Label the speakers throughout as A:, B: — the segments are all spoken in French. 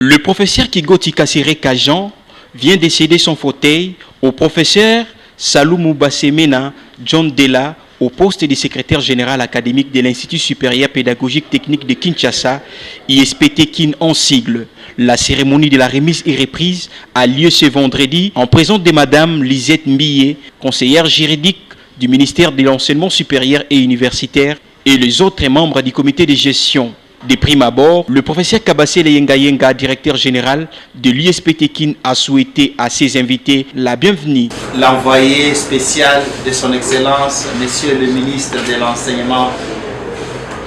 A: Le professeur Kigoti Kassere Kajan vient de céder son fauteuil au professeur Saloumou Bassemena John Della au poste de secrétaire général académique de l'Institut supérieur pédagogique technique de Kinshasa, ISP-TEKIN en sigle. La cérémonie de la remise et reprise a lieu ce vendredi en présence de Madame Lisette Mbiyé, conseillère juridique du ministère de l'Enseignement supérieur et universitaire, et les autres membres du comité de gestion. De prime abord, le professeur Kabassele Yenga, directeur général de l'ISP-TEKIN, a souhaité à ses invités la bienvenue.
B: L'envoyé spécial de son Excellence, Monsieur le ministre de l'Enseignement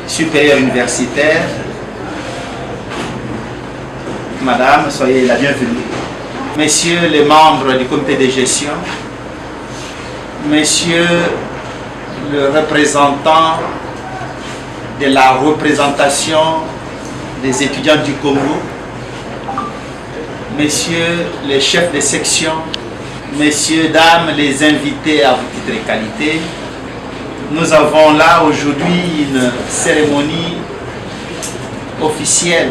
B: supérieur universitaire, Madame, soyez la bienvenue. Messieurs les membres du comité de gestion, Monsieur le représentant de la représentation des étudiants du Congo, messieurs les chefs de section, messieurs, dames, les invités à vos titres et qualités, nous avons là aujourd'hui une cérémonie officielle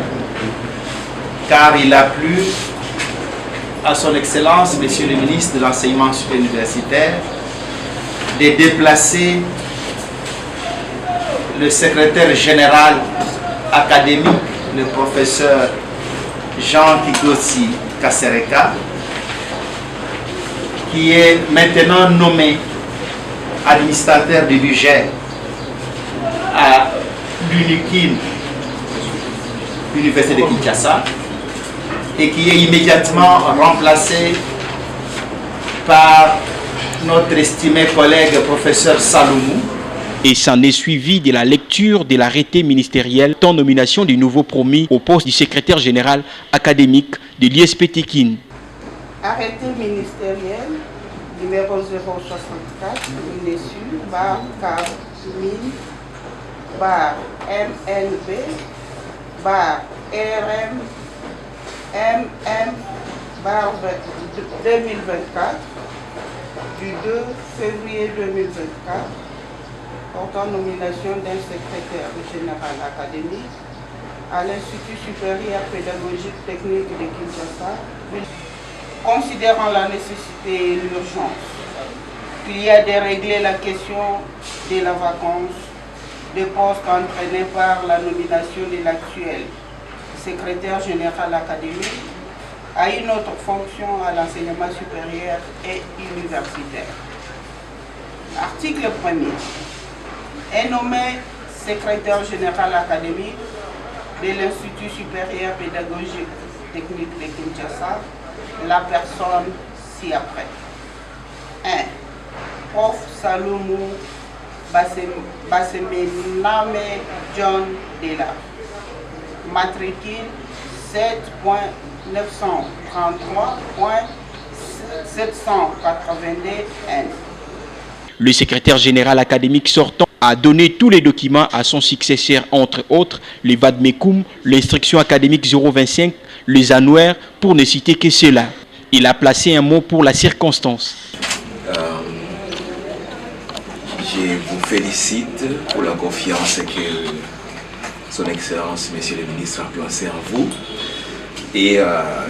B: car il a plu à son Excellence, Monsieur le ministre de l'Enseignement supérieur universitaire, de déplacer le secrétaire général académique, le professeur Jean Kigoti Kassere Kajan, qui est maintenant nommé administrateur du budget à l'UNIKIN, l'Université de Kinshasa, et qui est immédiatement remplacé par notre estimé collègue professeur Saloumou.
A: Et s'en est suivi de la lecture de l'arrêté ministériel en nomination du nouveau promis au poste du secrétaire général académique de l'ISP-TEKIN.
C: Arrêté ministériel numéro 064, MINESU, bar 4000, bar MNB, bar RM, MM, bar 2024, du 2 février 2024, portant nomination d'un secrétaire général académique à l'Institut supérieur pédagogique technique de Kinshasa, considérant la nécessité et l'urgence qu'il y a de régler la question de la vacance de poste entraînée par la nomination de l'actuel secrétaire général académique à une autre fonction à l'enseignement supérieur et universitaire. Article 1er. Est nommé secrétaire général académique de l'Institut supérieur pédagogique technique de Kinshasa, la personne ci-après. 1. Prof. Saloumou Bassemena John Della. Matricule 7.933.782N.
A: Le secrétaire général académique sortant a donné tous les documents à son successeur, entre autres les Vadmekoum, l'instruction académique 025, les annuaires, pour ne citer que cela. Il a placé un mot pour la circonstance.
D: Je vous félicite pour la confiance que son Excellence, Monsieur le ministre, a placée en vous. Et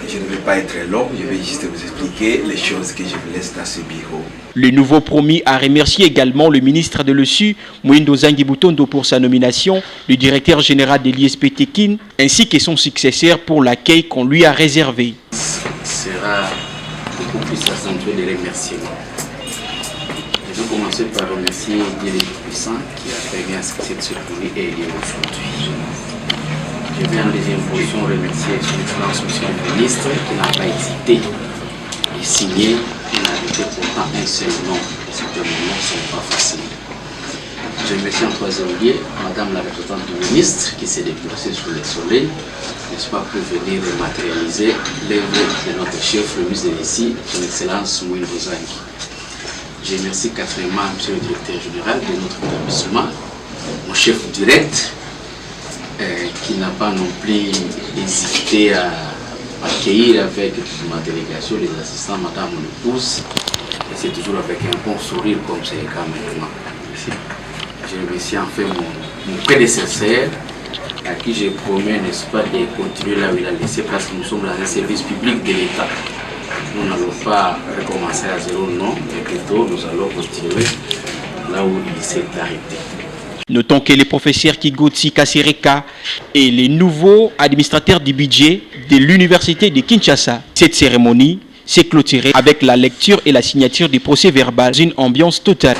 D: je ne vais pas être long, je vais juste vous expliquer les choses que je vous laisse dans ce bureau.
A: Le nouveau promis a remercié également le ministre de l'ESU, Mouindo Zangi Butondo, pour sa nomination, le directeur général de l'ISP-TEKIN, ainsi que son successeur pour l'accueil qu'on lui a réservé.
E: Ce sera beaucoup plus accentué de remerciements. Je vais commencer par remercier Dieu le Tout-Puissant qui a permis à ce que cette cérémonie ait lieu aujourd'hui. Je vais en deuxième position remercier son Excellence Monsieur le ministre qui n'a pas hésité de signer une arrêté pourtant un seul nom. Et ces deux noms ne sont pas faciles. Je remercie en troisième lieu Madame la représentante du ministre qui s'est déplacée sous le soleil, n'est-ce pas, pour venir matérialiser l'œuvre de notre chef, le ministre de l'ICI, son Excellence Mouindo Zangi. Je remercie quatrièmement Monsieur le directeur général de notre établissement, mon chef direct, qui n'a pas non plus hésité à accueillir avec ma délégation les assistants, madame l'épouse, et c'est toujours avec un bon sourire comme c'est le cas maintenant. Merci. Je remercie enfin mon prédécesseur, à qui je promets, n'est-ce pas, de continuer là où il a laissé, parce que nous sommes dans un service public de l'État. Nous n'allons pas recommencer à zéro, non, mais plutôt nous allons continuer là où il s'est arrêté.
A: Notons que le professeur Kigotsi Kasereka est le nouveau administrateur du budget de l'Université de Kinshasa. Cette cérémonie s'est clôturée avec la lecture et la signature du procès verbal dans une ambiance totale.